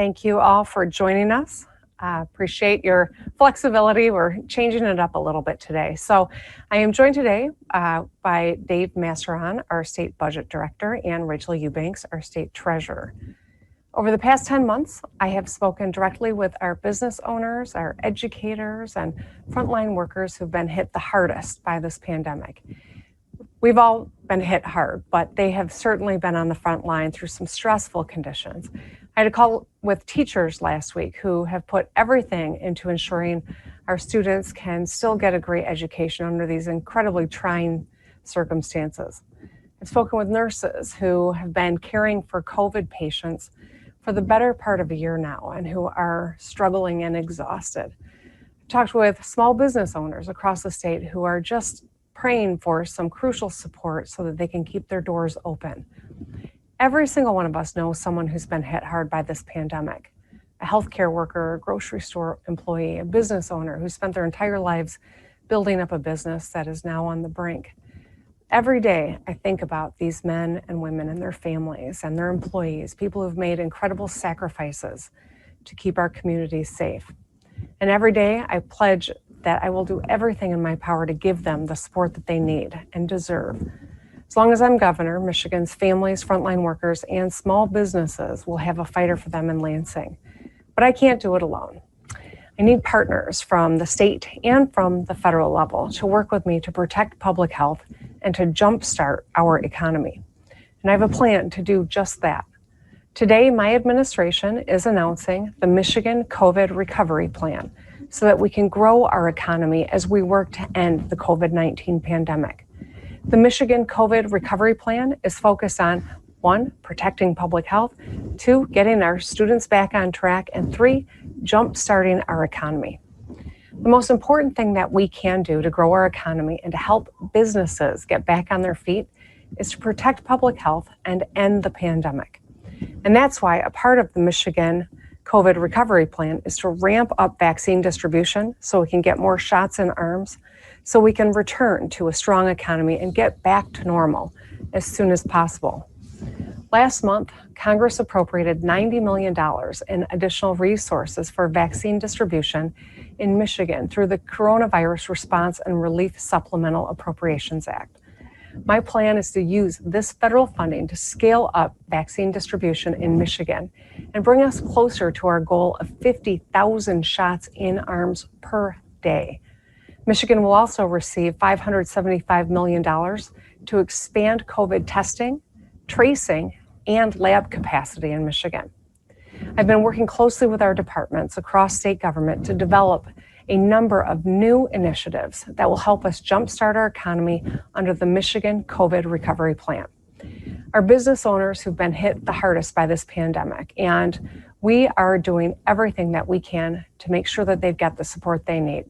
Thank you all for joining us. Appreciate your flexibility. We're changing it up a little bit today. So I am joined today by Dave Masseron, our State Budget Director, and Rachel Eubanks, our State Treasurer. Over the past 10 months, I have spoken directly with our business owners, our educators, and frontline workers who've been hit the hardest by this pandemic. We've all been hit hard, but they have certainly been on the front line through some stressful conditions. I had a call with teachers last week who have put everything into ensuring our students can still get a great education under these incredibly trying circumstances. I've spoken with nurses who have been caring for COVID patients for the better part of a year now and who are struggling and exhausted. I've talked with small business owners across the state who are just praying for some crucial support so that they can keep their doors open. Every single one of us knows someone who's been hit hard by this pandemic. A healthcare worker, a grocery store employee, a business owner who spent their entire lives building up a business that is now on the brink. Every day, I think about these men and women and their families and their employees, people who've made incredible sacrifices to keep our communities safe. And every day, I pledge that I will do everything in my power to give them the support that they need and deserve. As long as I'm governor, Michigan's families, frontline workers, and small businesses will have a fighter for them in Lansing. But I can't do it alone. I need partners from the state and from the federal level to work with me to protect public health and to jumpstart our economy. And I have a plan to do just that. Today, my administration is announcing the Michigan COVID Recovery Plan so that we can grow our economy as we work to end the COVID-19 pandemic. The Michigan COVID Recovery Plan is focused on 1, protecting public health, 2, getting our students back on track, and 3, jump-starting our economy. The most important thing that we can do to grow our economy and to help businesses get back on their feet is to protect public health and end the pandemic. And that's why a part of the Michigan COVID Recovery Plan is to ramp up vaccine distribution so we can get more shots in arms, so we can return to a strong economy and get back to normal as soon as possible. Last month, Congress appropriated $90 million in additional resources for vaccine distribution in Michigan through the Coronavirus Response and Relief Supplemental Appropriations Act. My plan is to use this federal funding to scale up vaccine distribution in Michigan and bring us closer to our goal of 50,000 shots in arms per day. Michigan will also receive $575 million to expand COVID testing, tracing, and lab capacity in Michigan. I've been working closely with our departments across state government to develop a number of new initiatives that will help us jumpstart our economy under the Michigan COVID Recovery Plan. Our business owners who've been hit the hardest by this pandemic, and we are doing everything that we can to make sure that they've got the support they need.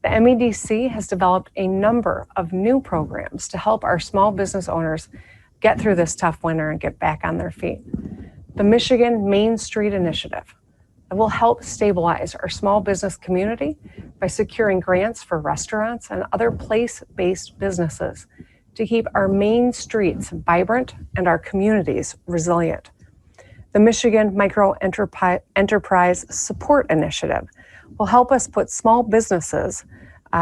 The MEDC has developed a number of new programs to help our small business owners get through this tough winter and get back on their feet. The Michigan Main Street Initiative will help stabilize our small business community by securing grants for restaurants and other place-based businesses to keep our main streets vibrant and our communities resilient. The Michigan Micro Enterprise Support Initiative will help us put small businesses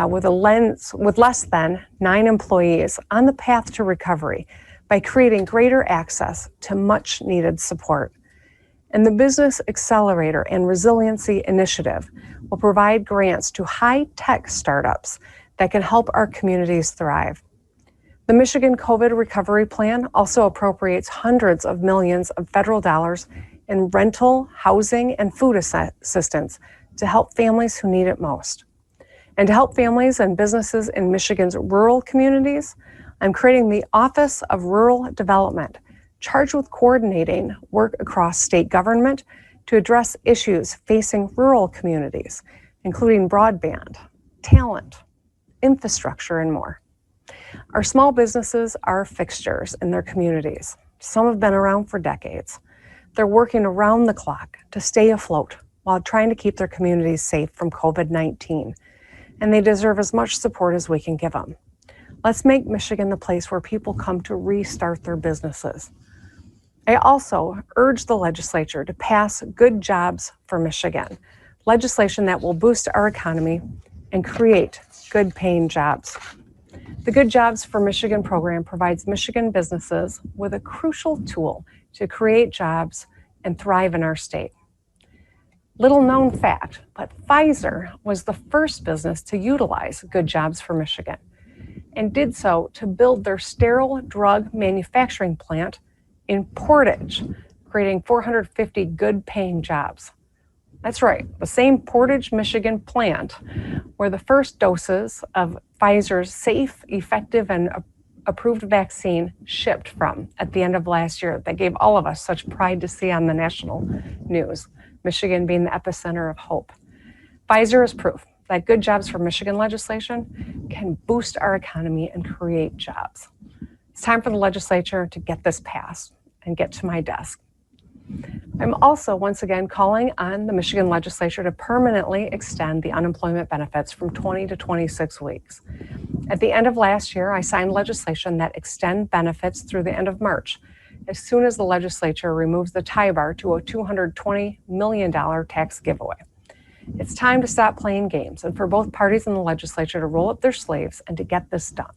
with less than 9 employees on the path to recovery by creating greater access to much needed support. And the Business Accelerator and Resiliency Initiative will provide grants to high-tech startups that can help our communities thrive. The Michigan COVID Recovery Plan also appropriates hundreds of millions of federal dollars in rental, housing, and food assistance to help families who need it most. And to help families and businesses in Michigan's rural communities, I'm creating the Office of Rural Development, charged with coordinating work across state government to address issues facing rural communities, including broadband, talent, infrastructure, and more. Our small businesses are fixtures in their communities. Some have been around for decades. They're working around the clock to stay afloat while trying to keep their communities safe from COVID-19, and they deserve as much support as we can give them. Let's make Michigan the place where people come to restart their businesses. I also urge the legislature to pass Good Jobs for Michigan, legislation that will boost our economy and create good paying jobs. The Good Jobs for Michigan program provides Michigan businesses with a crucial tool to create jobs and thrive in our state. Little known fact, but Pfizer was the first business to utilize Good Jobs for Michigan and did so to build their sterile drug manufacturing plant in Portage, creating 450 good paying jobs. That's right, the same Portage, Michigan plant where the first doses of Pfizer's safe, effective, and approved vaccine shipped from at the end of last year. That gave all of us such pride to see on the national news, Michigan being the epicenter of hope. Pfizer is proof that Good Jobs for Michigan legislation can boost our economy and create jobs. It's time for the legislature to get this passed and get to my desk. I'm also once again calling on the Michigan legislature to permanently extend the unemployment benefits from 20 to 26 weeks. At the end of last year, I signed legislation that extend benefits through the end of March, as soon as the legislature removes the tie bar to a $220 million tax giveaway. It's time to stop playing games and for both parties in the legislature to roll up their sleeves and to get this done.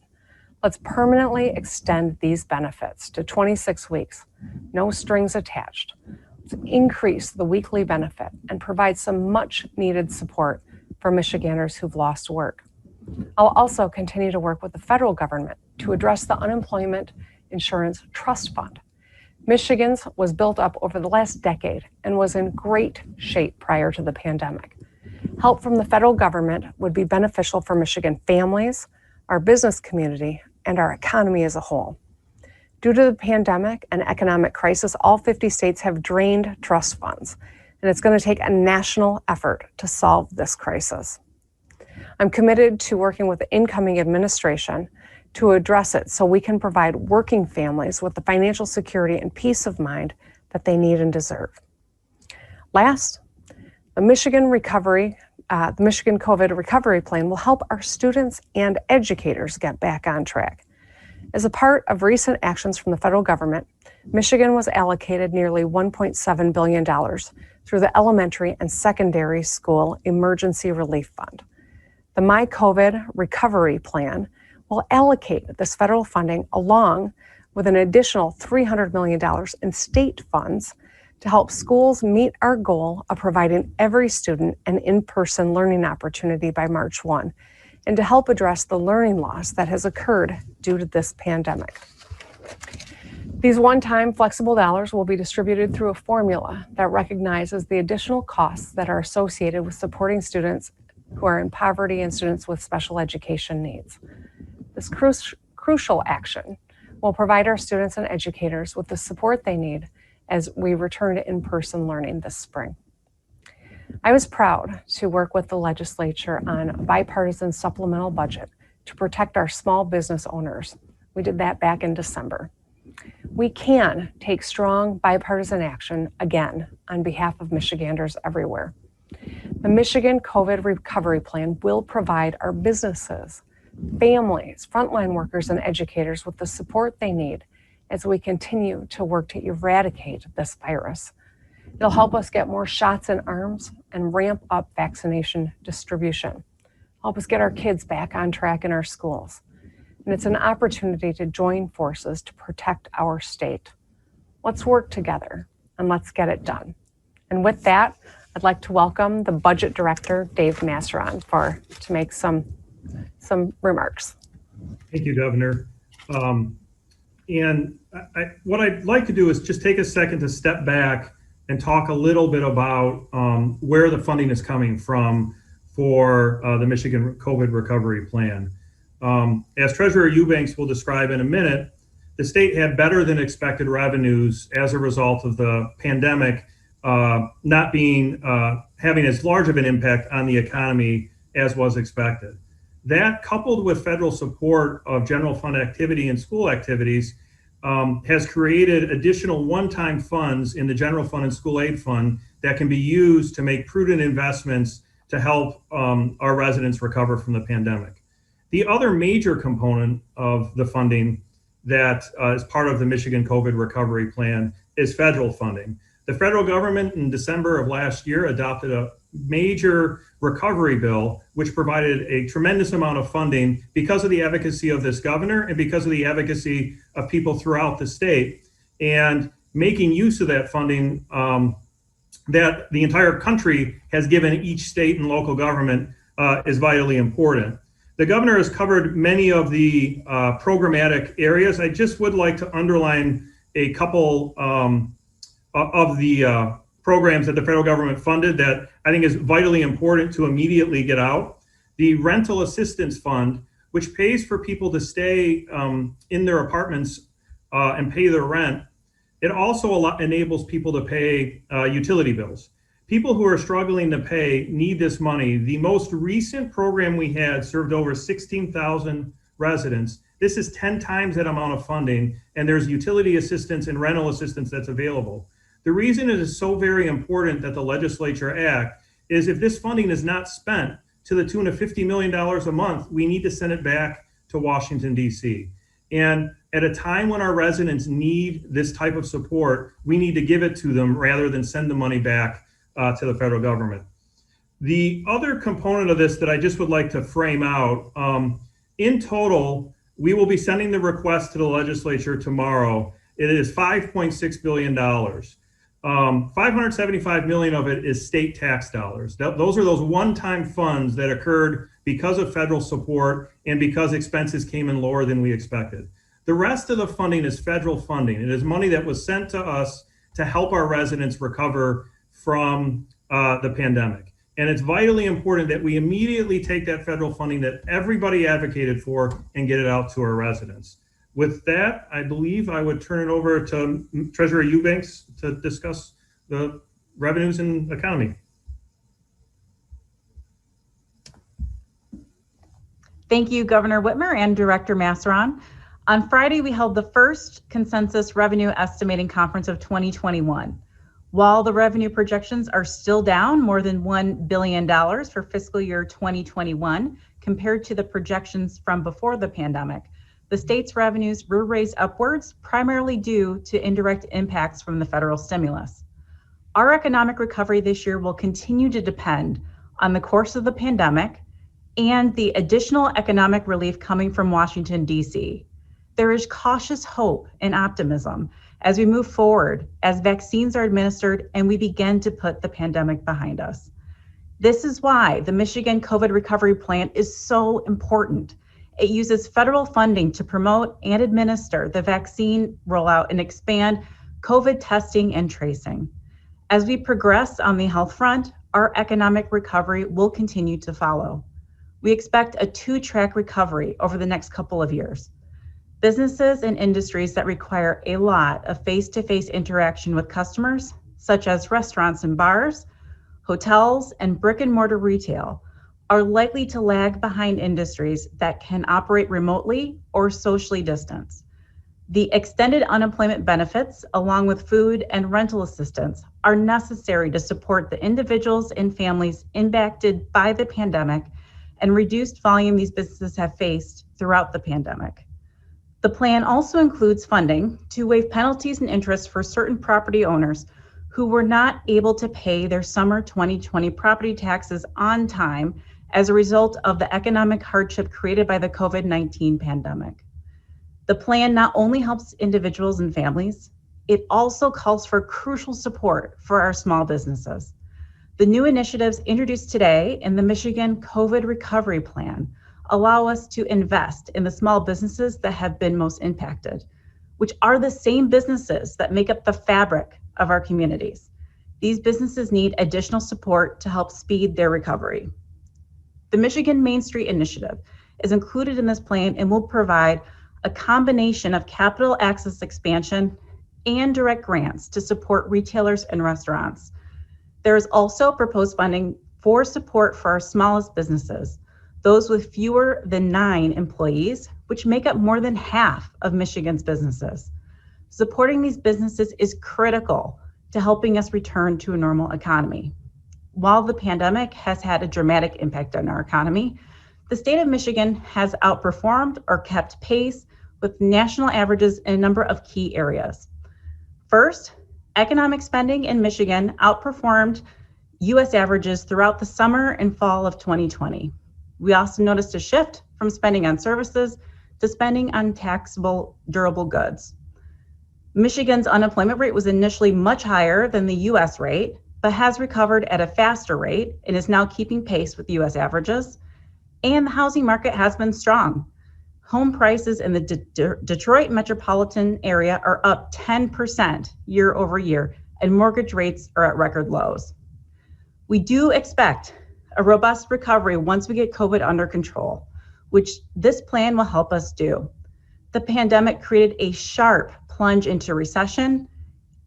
Let's permanently extend these benefits to 26 weeks, no strings attached. Let's increase the weekly benefit and provide some much needed support for Michiganders who've lost work. I'll also continue to work with the federal government to address the Unemployment Insurance Trust Fund. Michigan's was built up over the last decade and was in great shape prior to the pandemic. Help from the federal government would be beneficial for Michigan families, our business community, and our economy as a whole. Due to the pandemic and economic crisis, all 50 states have drained trust funds, and it's going to take a national effort to solve this crisis. I'm committed to working with the incoming administration to address it so we can provide working families with the financial security and peace of mind that they need and deserve. Last, the Michigan COVID recovery plan will help our students and educators get back on track. As a part of recent actions from the federal government, Michigan was allocated nearly $1.7 billion through the Elementary and Secondary School Emergency Relief Fund. The My COVID Recovery Plan will allocate this federal funding along with an additional $300 million in state funds to help schools meet our goal of providing every student an in-person learning opportunity by March 1, and to help address the learning loss that has occurred due to this pandemic. These one-time flexible dollars will be distributed through a formula that recognizes the additional costs that are associated with supporting students who are in poverty and students with special education needs. This crucial action will provide our students and educators with the support they need as we return to in-person learning this spring. I was proud to work with the legislature on a bipartisan supplemental budget to protect our small business owners. We did that back in December. We can take strong bipartisan action again on behalf of Michiganders everywhere. The Michigan COVID Recovery Plan will provide our businesses, families, frontline workers, and educators with the support they need as we continue to work to eradicate this virus. It'll help us get more shots in arms and ramp up vaccination distribution. Help us get our kids back on track in our schools. And it's an opportunity to join forces to protect our state. Let's work together and let's get it done. And with that, I'd like to welcome the Budget Director, Dave Masseron, to make some remarks. Thank you, Governor. What I'd like to do is just take a second to step back and talk a little bit about where the funding is coming from for the Michigan COVID Recovery Plan. As Treasurer Eubanks will describe in a minute, the state had better than expected revenues as a result of the pandemic not being having as large of an impact on the economy as was expected. That, coupled with federal support of general fund activity and school activities, has created additional one-time funds in the general fund and school aid fund that can be used to make prudent investments to help our residents recover from the pandemic. The other major component of the funding that is part of the Michigan COVID Recovery Plan is federal funding. The federal government in December of last year adopted a major recovery bill, which provided a tremendous amount of funding because of the advocacy of this governor and because of the advocacy of people throughout the state. And making use of that funding that the entire country has given each state and local government is vitally important. The governor has covered many of the programmatic areas. I just would like to underline a couple of the programs that the federal government funded that I think is vitally important to immediately get out. The Rental Assistance Fund, which pays for people to stay in their apartments and pay their rent. It also enables people to pay utility bills. People who are struggling to pay need this money. The most recent program we had served over 16,000 residents. This is 10 times that amount of funding, and there's utility assistance and rental assistance that's available. The reason it is so very important that the legislature act is if this funding is not spent to the tune of $50 million a month, we need to send it back to Washington, D.C. And at a time when our residents need this type of support, we need to give it to them rather than send the money back to the federal government. The other component of this that I just would like to frame out, in total, we will be sending the request to the legislature tomorrow. It is $5.6 billion. 575 million of it is state tax dollars. Those are those one-time funds that occurred because of federal support and because expenses came in lower than we expected. The rest of the funding is federal funding. It is money that was sent to us to help our residents recover from the pandemic. And it's vitally important that we immediately take that federal funding that everybody advocated for and get it out to our residents. With that, I believe I would turn it over to Treasurer Eubanks to discuss the revenues and economy. Thank you, Governor Whitmer and Director Masseron. On Friday, we held the first consensus revenue estimating conference of 2021. While the revenue projections are still down more than $1 billion for fiscal year 2021 compared to the projections from before the pandemic, the state's revenues were raised upwards, primarily due to indirect impacts from the federal stimulus. Our economic recovery this year will continue to depend on the course of the pandemic and the additional economic relief coming from Washington, D.C. There is cautious hope and optimism as we move forward, as vaccines are administered and we begin to put the pandemic behind us. This is why the Michigan COVID Recovery Plan is so important. It uses federal funding to promote and administer the vaccine rollout and expand COVID testing and tracing. As we progress on the health front, our economic recovery will continue to follow. We expect a two-track recovery over the next couple of years. Businesses and industries that require a lot of face-to-face interaction with customers, such as restaurants and bars, hotels, and brick and mortar retail, are likely to lag behind industries that can operate remotely or socially distance. The extended unemployment benefits, along with food and rental assistance, are necessary to support the individuals and families impacted by the pandemic and reduced volume these businesses have faced throughout the pandemic. The plan also includes funding to waive penalties and interest for certain property owners who were not able to pay their summer 2020 property taxes on time as a result of the economic hardship created by the COVID-19 pandemic. The plan not only helps individuals and families, it also calls for crucial support for our small businesses. The new initiatives introduced today in the Michigan COVID Recovery Plan allow us to invest in the small businesses that have been most impacted, which are the same businesses that make up the fabric of our communities. These businesses need additional support to help speed their recovery. The Michigan Main Street Initiative is included in this plan and will provide a combination of capital access expansion and direct grants to support retailers and restaurants. There is also proposed funding for support for our smallest businesses, those with fewer than 9 employees, which make up more than half of Michigan's businesses. Supporting these businesses is critical to helping us return to a normal economy. While the pandemic has had a dramatic impact on our economy, the state of Michigan has outperformed or kept pace with national averages in a number of key areas. First, Economic spending in Michigan outperformed U.S. averages throughout the summer and fall of 2020. We also noticed a shift from spending on services to spending on taxable durable goods. Michigan's unemployment rate was initially much higher than the U.S. rate, but has recovered at a faster rate and is now keeping pace with U.S. averages. And the housing market has been strong. Home prices in the Detroit metropolitan area are up 10% year over year, and mortgage rates are at record lows. We do expect a robust recovery once we get COVID under control, which this plan will help us do. The pandemic created a sharp plunge into recession.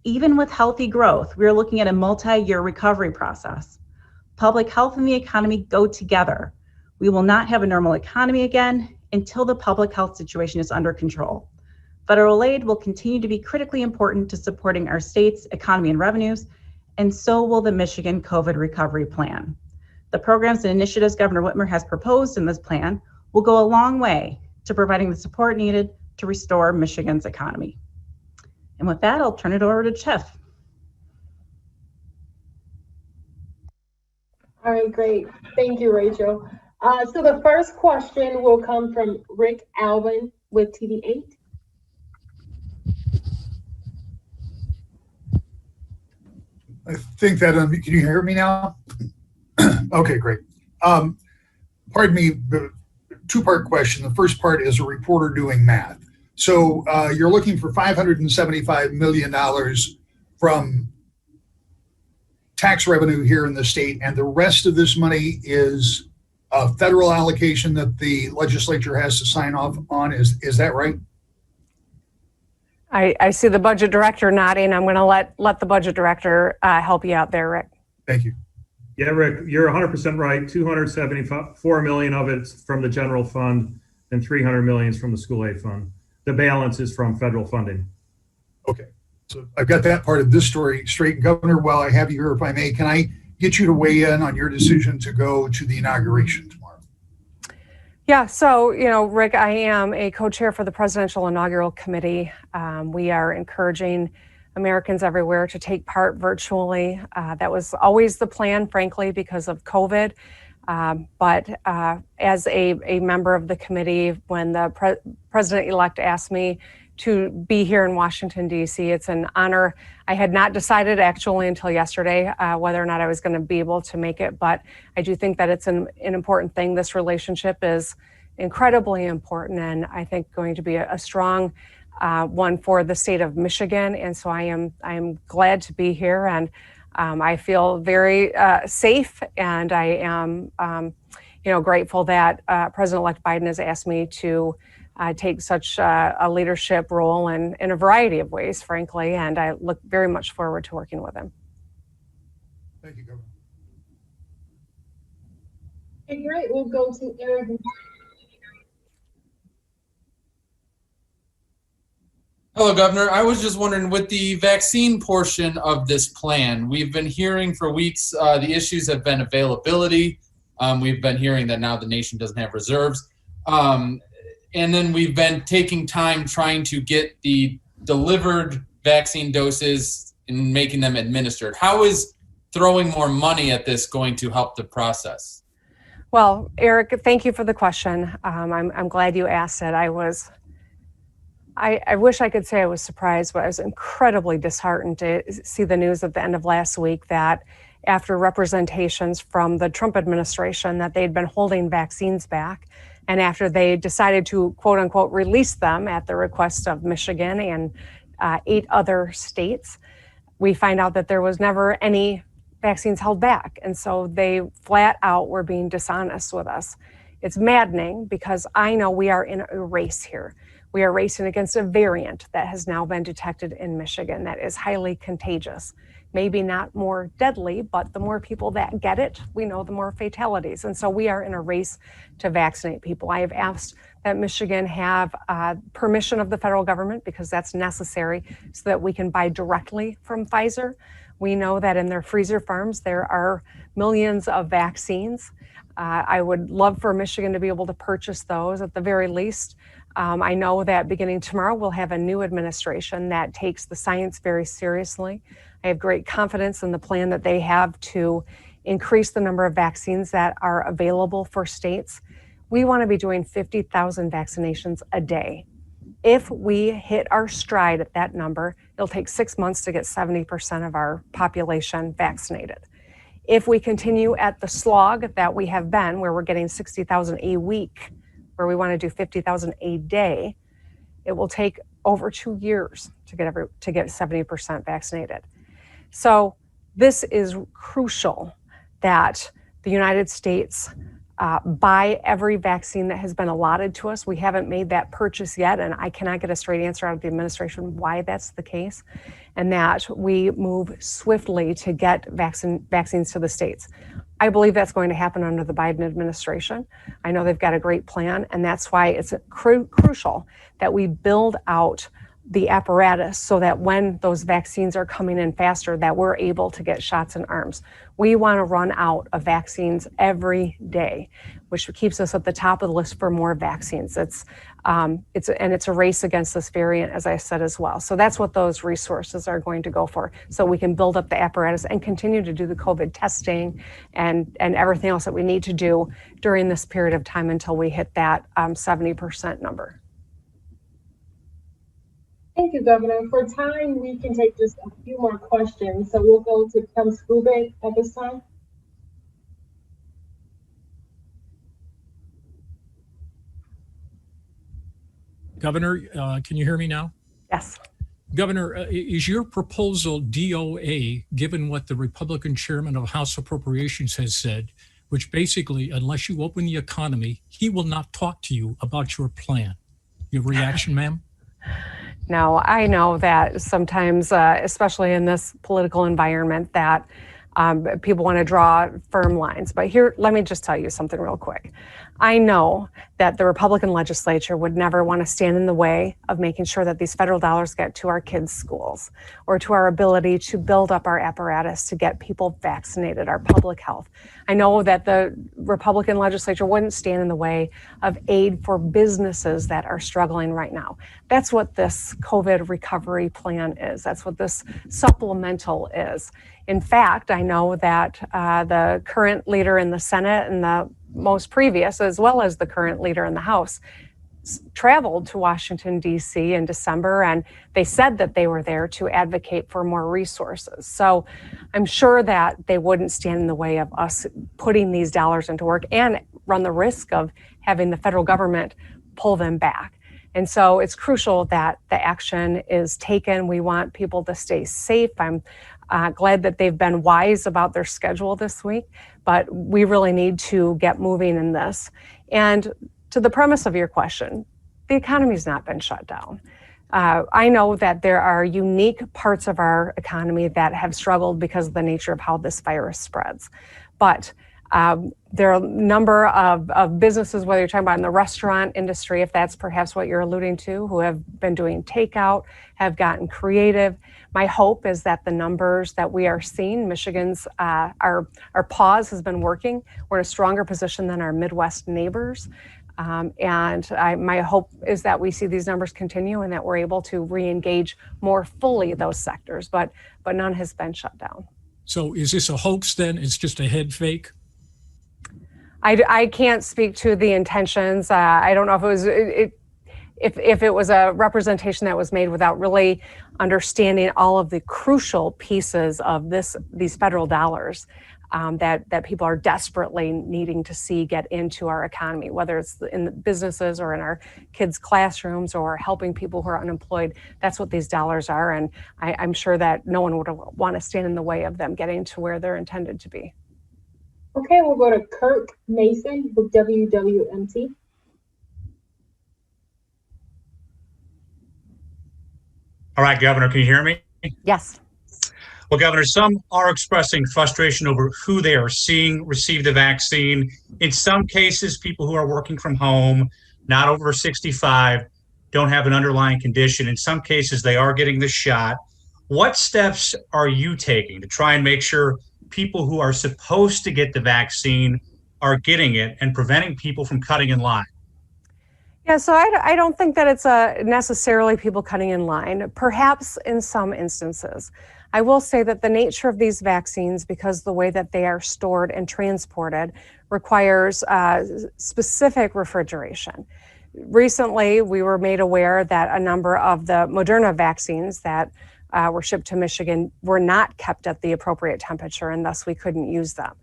Even with healthy growth, we are looking at a multi-year recovery process. Public health and the economy go together. We will not have a normal economy again until the public health situation is under control. Federal aid will continue to be critically important to supporting our state's economy and revenues, and so will the Michigan COVID recovery plan. The programs and initiatives Governor Whitmer has proposed in this plan will go a long way to providing the support needed to restore Michigan's economy. And with that, I'll turn it over to Tiff. All right, great. Thank you, Rachel. So the first question will come from Rick Alvin with TV8. I think that, can you hear me now? Okay, great. Pardon me, the two-part question. The first part is a reporter doing math. So you're looking for $575 million from tax revenue here in the state, and the rest of this money is a federal allocation that the legislature has to sign off on. Is that right? I see the budget director nodding. I'm going to let the budget director help you out there, Rick. Thank you. Yeah, Rick, you're 100% right. 274 million of it's from the general fund and 300 million is from the school aid fund. The balance is from federal funding. Okay, so I've got that part of this story straight. Governor, while I have you here, if I may, can I get you to weigh in on your decision to go to the inauguration tomorrow? Yeah, so, Rick, I am a co-chair for the Presidential Inaugural Committee. We are encouraging Americans everywhere to take part virtually. That was always the plan, frankly, because of COVID. But as a member of the committee, when the president-elect asked me to be here in Washington, D.C., it's an honor. I had not decided actually until yesterday whether or not I was going to be able to make it, but I do think that it's an important thing. This relationship is incredibly important, and I think going to be a strong one for the state of Michigan. And so I am glad to be here, and I feel very safe, and I am grateful that President-elect Biden has asked me to take such a leadership role in a variety of ways, frankly, and I look very much forward to working with him. Thank you, Governor. Okay, great. We'll go to Eric. Hello, Governor. I was just wondering, with the vaccine portion of this plan, we've been hearing for weeks the issues have been availability. We've been hearing that now the nation doesn't have reserves. And then we've been taking time trying to get the delivered vaccine doses and making them administered. How is throwing more money at this going to help the process? Well, Eric, thank you for the question. I'm glad you asked it. I wish I could say I was surprised, but I was incredibly disheartened to see the news at the end of last week that after representations from the Trump administration that they'd been holding vaccines back, and after they decided to, quote unquote, release them at the request of Michigan and 8 other states, we find out that there was never any vaccines held back. And so they flat out were being dishonest with us. It's maddening because I know we are in a race here. We are racing against a variant that has now been detected in Michigan that is highly contagious. Maybe not more deadly, but the more people that get it, we know the more fatalities. And so we are in a race to vaccinate people. I have asked that Michigan have permission of the federal government because that's necessary so that we can buy directly from Pfizer. We know that in their freezer farms, there are millions of vaccines. I would love for Michigan to be able to purchase those at the very least. I know that beginning tomorrow, we'll have a new administration that takes the science very seriously. I have great confidence in the plan that they have to increase the number of vaccines that are available for states. We want to be doing 50,000 vaccinations a day. If we hit our stride at that number, it'll take 6 months to get 70% of our population vaccinated. If we continue at the slog that we have been, where we're getting 60,000 a week, where we want to do 50,000 a day, it will take over 2 years to get 70% vaccinated. So this is crucial that the United States buy every vaccine that has been allotted to us. We haven't made that purchase yet, and I cannot get a straight answer out of the administration why that's the case, and that we move swiftly to get vaccines to the states. I believe that's going to happen under the Biden administration. I know they've got a great plan, and that's why it's crucial that we build out the apparatus so that when those vaccines are coming in faster, that we're able to get shots in arms. We want to run out of vaccines every day, which keeps us at the top of the list for more vaccines. It's a race against this variant, as I said as well. So that's what those resources are going to go for. So we can build up the apparatus and continue to do the COVID testing and everything else that we need to do during this period of time until we hit that 70% number. Thank you, Governor. For time, we can take just a few more questions. So we'll go to Kim Skubik at this time. Governor, can you hear me now? Yes. Governor, is your proposal DOA, given what the Republican chairman of House Appropriations has said, which basically, unless you open the economy, he will not talk to you about your plan? Your reaction, ma'am? No, I know that sometimes, especially in this political environment, that people want to draw firm lines. But here, let me just tell you something real quick. I know that the Republican legislature would never want to stand in the way of making sure that these federal dollars get to our kids' schools or to our ability to build up our apparatus to get people vaccinated, our public health. I know that the Republican legislature wouldn't stand in the way of aid for businesses that are struggling right now. That's what this COVID recovery plan is. That's what this supplemental is. In fact, I know that the current leader in the Senate and the most previous, as well as the current leader in the House, traveled to Washington, D.C. in December, and they said that they were there to advocate for more resources. So I'm sure that they wouldn't stand in the way of us putting these dollars into work and run the risk of having the federal government pull them back. And so it's crucial that the action is taken. We want people to stay safe. I'm glad that they've been wise about their schedule this week, but we really need to get moving in this. And to the premise of your question, the economy's not been shut down. I know that there are unique parts of our economy that have struggled because of the nature of how this virus spreads. But there are a number of businesses, whether you're talking about in the restaurant industry, if that's perhaps what you're alluding to, who have been doing takeout, have gotten creative. My hope is that the numbers that we are seeing, Michigan's, our pause has been working. We're in a stronger position than our Midwest neighbors. My hope is that we see these numbers continue and that we're able to re-engage more fully those sectors, but none has been shut down. So is this a hoax then? It's just a head fake? I can't speak to the intentions. I don't know if it was if it was a representation that was made without really understanding all of the crucial pieces of these federal dollars that people are desperately needing to see get into our economy, whether it's in the businesses or in our kids' classrooms or helping people who are unemployed. That's what these dollars are, and I'm sure that no one would want to stand in the way of them getting to where they're intended to be. Okay, we'll go to Kirk Mason with WWMT. All right, Governor, can you hear me? Yes. Well, Governor, some are expressing frustration over who they are seeing receive the vaccine. In some cases, people who are working from home, not over 65, don't have an underlying condition. In some cases, they are getting the shot. What steps are you taking to try and make sure people who are supposed to get the vaccine are getting it and preventing people from cutting in line? Yeah, so I don't think that it's necessarily people cutting in line, perhaps in some instances. I will say that the nature of these vaccines, because the way that they are stored and transported, requires specific refrigeration. Recently, we were made aware that a number of the Moderna vaccines that were shipped to Michigan were not kept at the appropriate temperature, and thus we couldn't use them.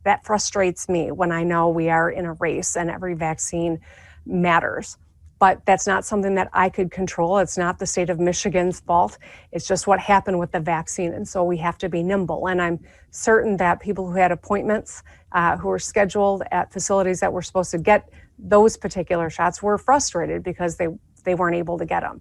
That frustrates me when I know we are in a race and every vaccine matters. But that's not something that I could control. It's not the state of Michigan's fault. It's just what happened with the vaccine. And so we have to be nimble. And I'm certain that people who had appointments, who were scheduled at facilities that were supposed to get those particular shots were frustrated because they weren't able to get them.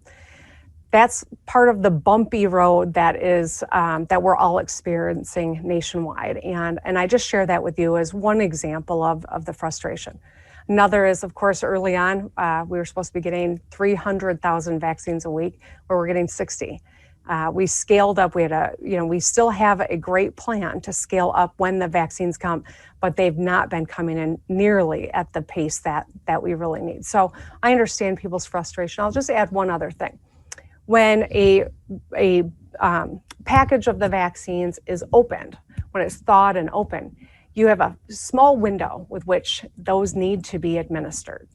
That's part of the bumpy road that is that we're all experiencing nationwide. And I just share that with you as one example of the frustration. Another is, of course, early on, we were supposed to be getting 300,000 vaccines a week, where we're getting 60. We scaled up. We still have a great plan to scale up when the vaccines come, but they've not been coming in nearly at the pace that we really need. So I understand people's frustration. I'll just add one other thing. When a package of the vaccines is opened, when it's thawed and open, you have a small window with which those need to be administered.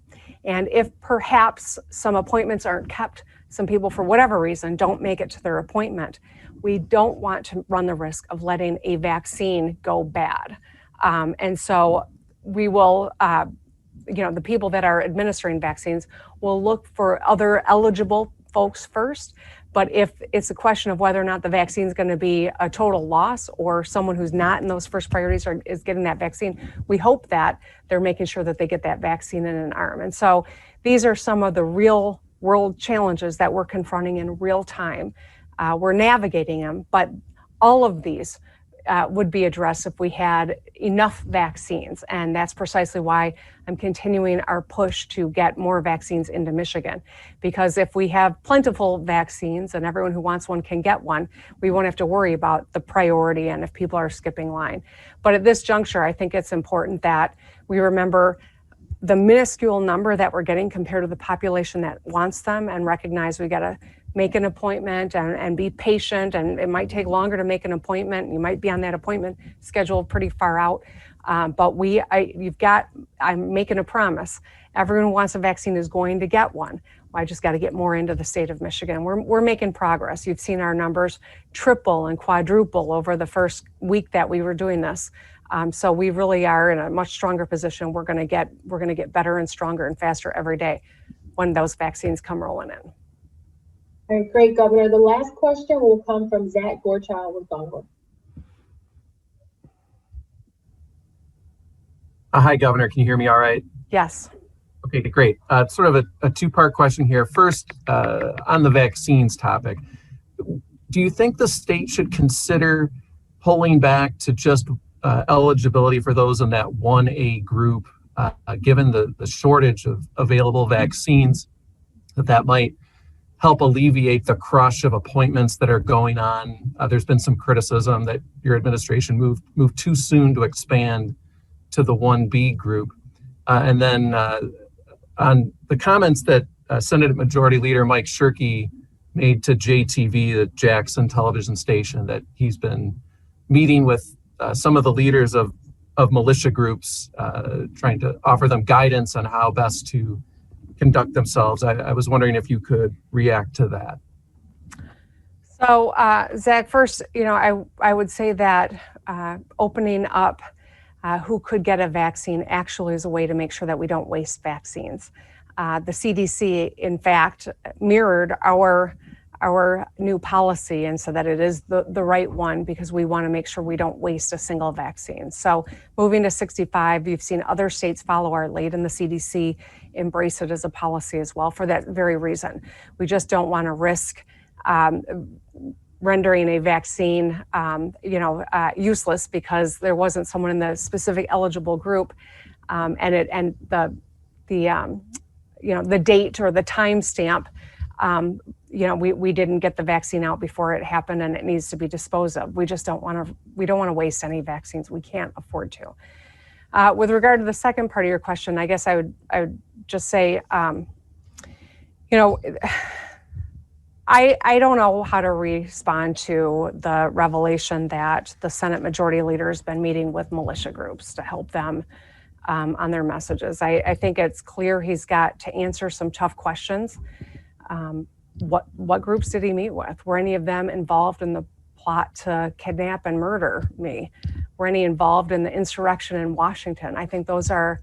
And if perhaps some appointments aren't kept, some people for whatever reason don't make it to their appointment, we don't want to run the risk of letting a vaccine go bad. And so we will, the people that are administering vaccines will look for other eligible folks first. But if it's a question of whether or not the vaccine is going to be a total loss or someone who's not in those first priorities is getting that vaccine, we hope that they're making sure that they get that vaccine in an arm. And so these are some of the real world challenges that we're confronting in real time. We're navigating them, but all of these would be addressed if we had enough vaccines. And that's precisely why I'm continuing our push to get more vaccines into Michigan. Because if we have plentiful vaccines and everyone who wants one can get one, we won't have to worry about the priority and if people are skipping line. But at this juncture, I think it's important that we remember the minuscule number that we're getting compared to the population that wants them and recognize we got to make an appointment and be patient, and it might take longer to make an appointment. You might be on that appointment schedule pretty far out, but I'm making a promise. Everyone who wants a vaccine is going to get one. I just got to get more into the state of Michigan. We're making progress. You've seen our numbers triple and quadruple over the first week that we were doing this. So we really are in a much stronger position. We're going to get better and stronger and faster every day when those vaccines come rolling in. All right, great, Governor. The last question will come from Zach Gorchild with Bangor. Hi, Governor. Can you hear me all right? Yes. Okay, great. It's sort of a two-part question here. First, on the vaccines topic, do you think the state should consider pulling back to just eligibility for those in that 1A group, given the shortage of available vaccines, that might help alleviate the crush of appointments that are going on? There's been some criticism that your administration moved too soon to expand to the 1B group. And then on the comments that Senate Majority Leader Mike Shirkey made to JTV, the Jackson television station, that he's been meeting with some of the leaders of militia groups, trying to offer them guidance on how best to conduct themselves. I was wondering if you could react to that. So, Zach, first, I would say that opening up who could get a vaccine actually is a way to make sure that we don't waste vaccines. The CDC, in fact, mirrored our new policy, and so that it is the right one, because we want to make sure we don't waste a single vaccine. So moving to 65, you've seen other states follow our lead, and the CDC embrace it as a policy as well for that very reason. We just don't want to risk rendering a vaccine useless because there wasn't someone in the specific eligible group, and the date or the time stamp, we didn't get the vaccine out before it happened, and it needs to be disposed of. We don't want to waste any vaccines. We can't afford to. With regard to the second part of your question, I guess I would just say You know, I don't know how to respond to the revelation that the Senate Majority Leader has been meeting with militia groups to help them on their messages. I think it's clear he's got to answer some tough questions. What groups did he meet with? Were any of them involved in the plot to kidnap and murder me? Were any involved in the insurrection in Washington? I think those are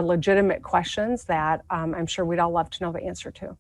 legitimate questions that I'm sure we'd all love to know the answer to.